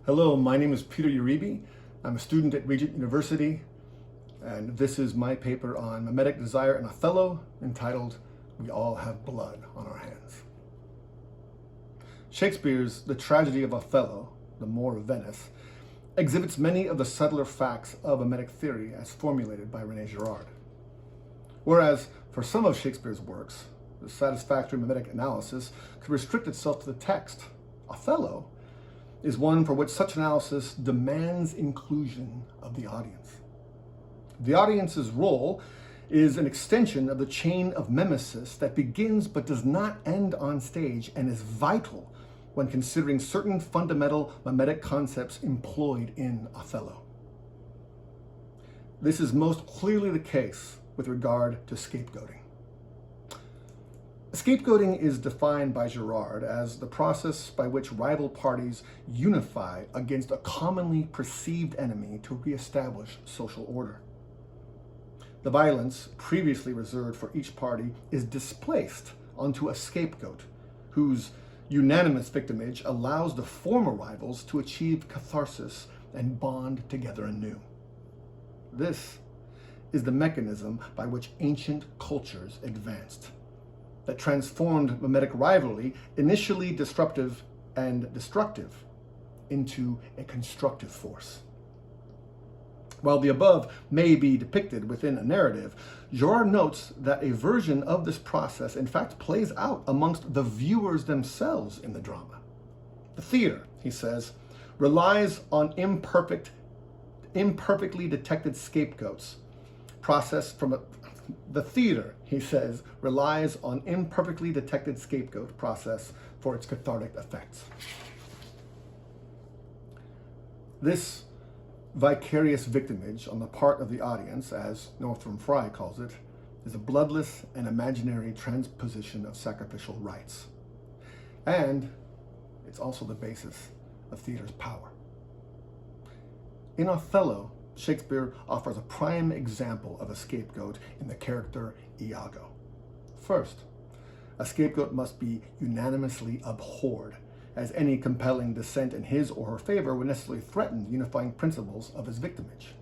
Hello, my name is Peter Uribe. I'm a student at Regent University, and this is my paper on mimetic desire in Othello, entitled "We All Have Blood on Our Hands." Shakespeare's The Tragedy of Othello, the Moor of Venice, exhibits many of the subtler facts of mimetic theory as formulated by René Girard. Whereas for some of Shakespeare's works, the satisfactory mimetic analysis could restrict itself to the text, Othello is one for which such analysis demands inclusion of the audience. The audience's role is an extension of the chain of mimesis that begins but does not end on stage and is vital when considering certain fundamental mimetic concepts employed in Othello. This is most clearly the case with regard to scapegoating. Scapegoating is defined by Girard as the process by which rival parties unify against a commonly perceived enemy to reestablish social order. The violence previously reserved for each party is displaced onto a scapegoat, whose unanimous victimage allows the former rivals to achieve catharsis and bond together anew. This is the mechanism by which ancient cultures advanced, that transformed mimetic rivalry, initially disruptive and destructive, into a constructive force. While the above may be depicted within a narrative, Girard notes that a version of this process in fact plays out amongst the viewers themselves in the drama. The theater, he says, relies on imperfectly detected scapegoats. The theater, he says, relies on imperfectly detected scapegoat process for its cathartic effects. This vicarious victimage on the part of the audience, as Northam Fry calls it, is a bloodless and imaginary transposition of sacrificial rites. And it's also the basis of theater's power. In Othello, Shakespeare offers a prime example of a scapegoat in the character Iago. First, a scapegoat must be unanimously abhorred, as any compelling dissent in his or her favor would necessarily threaten the unifying principles of his victimage.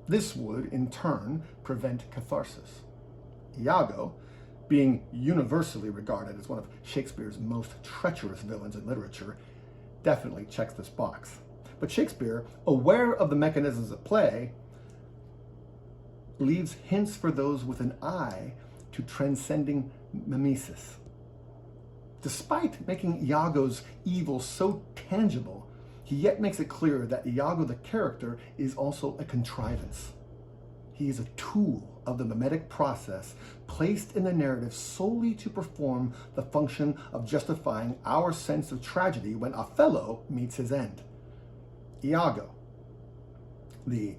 This would, in turn, prevent catharsis. Iago, being universally regarded as one of Shakespeare's most treacherous villains in literature, definitely checks this box. But Shakespeare, aware of the mechanisms at play, leaves hints for those with an eye to transcending mimesis. Despite making Iago's evil so tangible, he yet makes it clear that Iago the character is also a contrivance. He is a tool of the mimetic process placed in the narrative solely to perform the function of justifying our sense of tragedy when Othello meets his end. Iago, the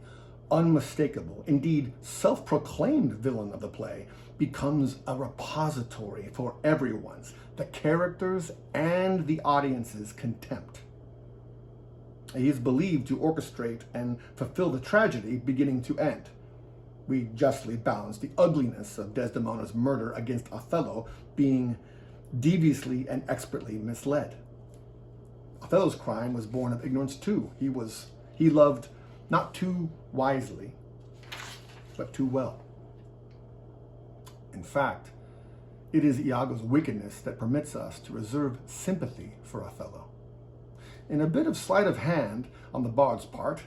unmistakable, indeed self-proclaimed villain of the play, becomes a repository for everyone's, the characters and the audience's, contempt. He is believed to orchestrate and fulfill the tragedy beginning to end. We justly balance the ugliness of Desdemona's murder against Othello being deviously and expertly misled. Othello's crime was born of ignorance too. He loved not too wisely, but too well. In fact, it is Iago's wickedness that permits us to reserve sympathy for Othello. In a bit of sleight of hand on the bard's part,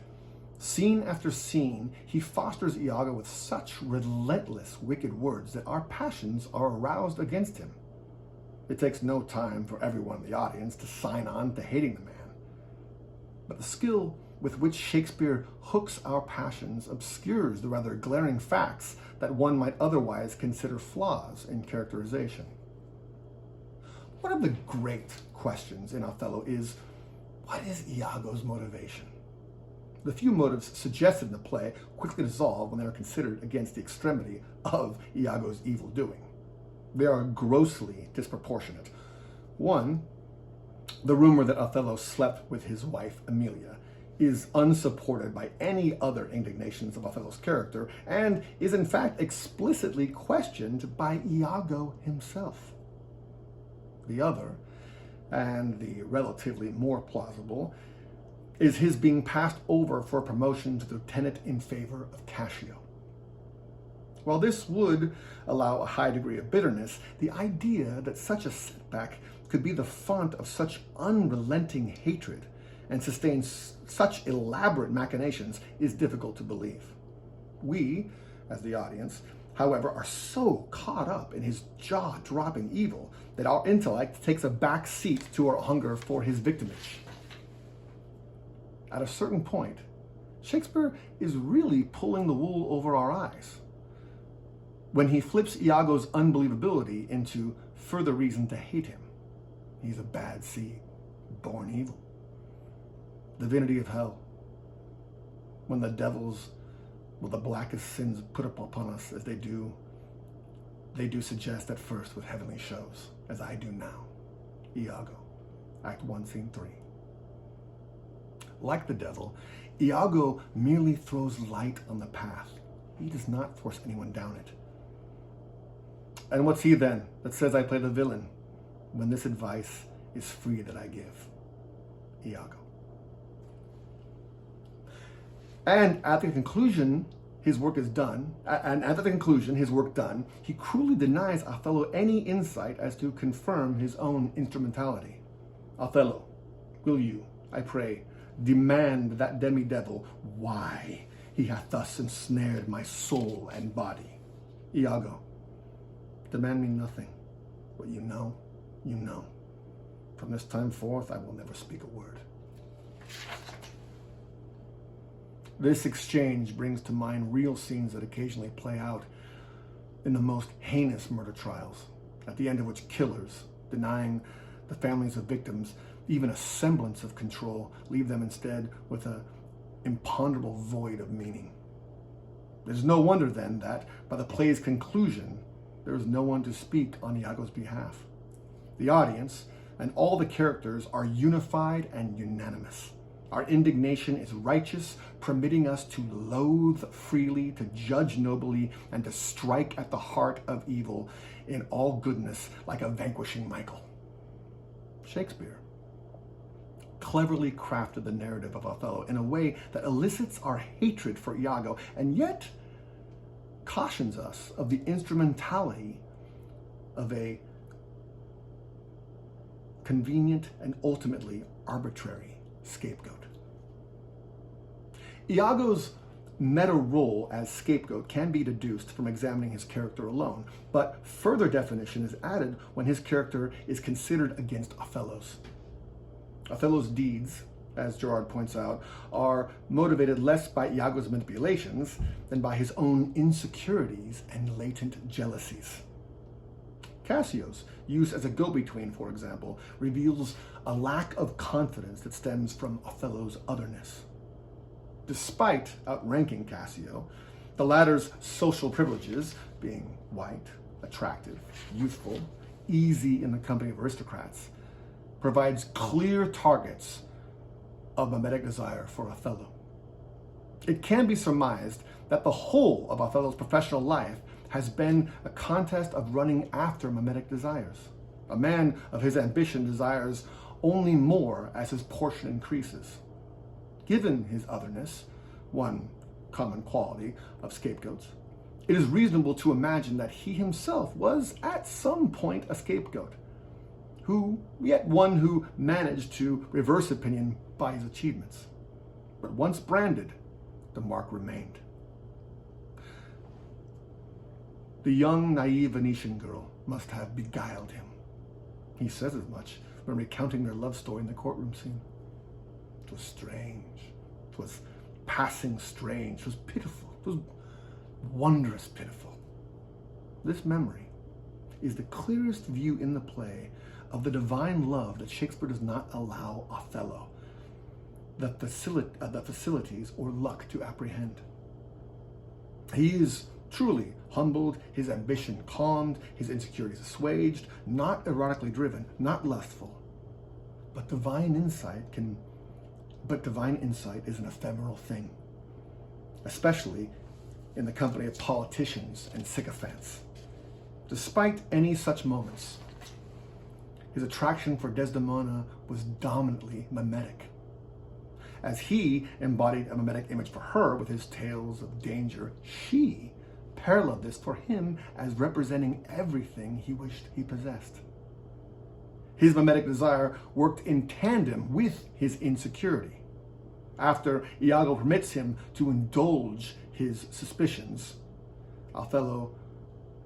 scene after scene, he fosters Iago with such relentless wicked words that our passions are aroused against him. It takes no time for everyone in the audience to sign on to hating the man. But the skill with which Shakespeare hooks our passions obscures the rather glaring facts that one might otherwise consider flaws in characterization. One of the great questions in Othello is, what is Iago's motivation? The few motives suggested in the play quickly dissolve when they are considered against the extremity of Iago's evil doing. They are grossly disproportionate. One, the rumor that Othello slept with his wife Emilia is unsupported by any other indignations of Othello's character and is in fact explicitly questioned by Iago himself. The other, and the relatively more plausible, is his being passed over for promotion to lieutenant in favor of Cassio. While this would allow a high degree of bitterness, the idea that such a setback could be the font of such unrelenting hatred and sustain such elaborate machinations is difficult to believe. We, as the audience, however, are so caught up in his jaw-dropping evil that our intellect takes a back seat to our hunger for his victimage. At a certain point, Shakespeare is really pulling the wool over our eyes when he flips Iago's unbelievability into further reason to hate him. He's a bad seed, born evil. Divinity of hell. When the devils, with the blackest sins put upon us as they do suggest at first with heavenly shows, as I do now. Iago, Act 1, Scene 3. Like the devil, Iago merely throws light on the path. He does not force anyone down it. And what's he then that says I play the villain when this advice is free that I give? Iago. And at the conclusion, his work done, he cruelly denies Othello any insight as to confirm his own instrumentality. Othello, will you, I pray, demand that demi-devil why he hath thus ensnared my soul and body? Iago, demand me nothing. What you know, you know. From this time forth, I will never speak a word. This exchange brings to mind real scenes that occasionally play out in the most heinous murder trials, at the end of which killers, denying the families of victims even a semblance of control, leave them instead with an imponderable void of meaning. It is no wonder then that, by the play's conclusion, there is no one to speak on Iago's behalf. The audience and all the characters are unified and unanimous. Our indignation is righteous, permitting us to loathe freely, to judge nobly, and to strike at the heart of evil in all goodness like a vanquishing Michael. Shakespeare cleverly crafted the narrative of Othello in a way that elicits our hatred for Iago and yet cautions us of the instrumentality of a convenient and ultimately arbitrary scapegoat. Iago's meta role as scapegoat can be deduced from examining his character alone, but further definition is added when his character is considered against Othello's. Othello's deeds, as Gerard points out, are motivated less by Iago's manipulations than by his own insecurities and latent jealousies. Cassio's use as a go-between, for example, reveals a lack of confidence that stems from Othello's otherness. Despite outranking Cassio, the latter's social privileges, being white, attractive, youthful, easy in the company of aristocrats, provides clear targets of mimetic desire for Othello. It can be surmised that the whole of Othello's professional life has been a contest of running after mimetic desires. A man of his ambition desires only more as his portion increases. Given his otherness, one common quality of scapegoats, it is reasonable to imagine that he himself was at some point a scapegoat, yet one who managed to reverse opinion by his achievements. But once branded, the mark remained. The young, naive Venetian girl must have beguiled him. He says as much when recounting their love story in the courtroom scene. It was strange. It was passing strange. It was pitiful. It was wondrous pitiful. This memory is the clearest view in the play of the divine love that Shakespeare does not allow Othello the facilities or luck to apprehend. He is truly humbled, his ambition calmed, his insecurities assuaged, not erotically driven, not lustful. But divine insight is an ephemeral thing, especially in the company of politicians and sycophants. Despite any such moments, his attraction for Desdemona was dominantly mimetic. As he embodied a mimetic image for her with his tales of danger, she paralleled this for him as representing everything he wished he possessed. His mimetic desire worked in tandem with his insecurity. After Iago permits him to indulge his suspicions, Othello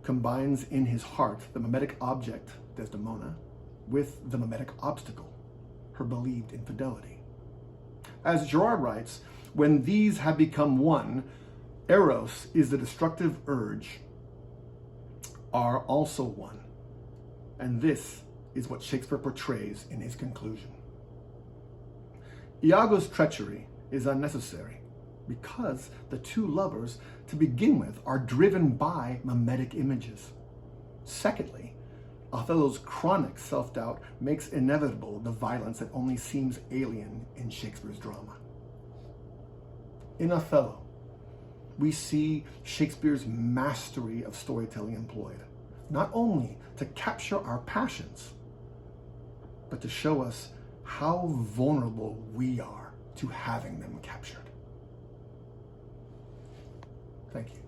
combines in his heart the mimetic object, Desdemona, with the mimetic obstacle, her believed infidelity. As Gerard writes, when these have become one, Eros is the destructive urge, are also one. And this is what Shakespeare portrays in his conclusion. Iago's treachery is unnecessary because the two lovers, to begin with, are driven by mimetic images. Secondly, Othello's chronic self-doubt makes inevitable the violence that only seems alien in Shakespeare's drama. In Othello, we see Shakespeare's mastery of storytelling employed, not only to capture our passions, but to show us how vulnerable we are to having them captured. Thank you.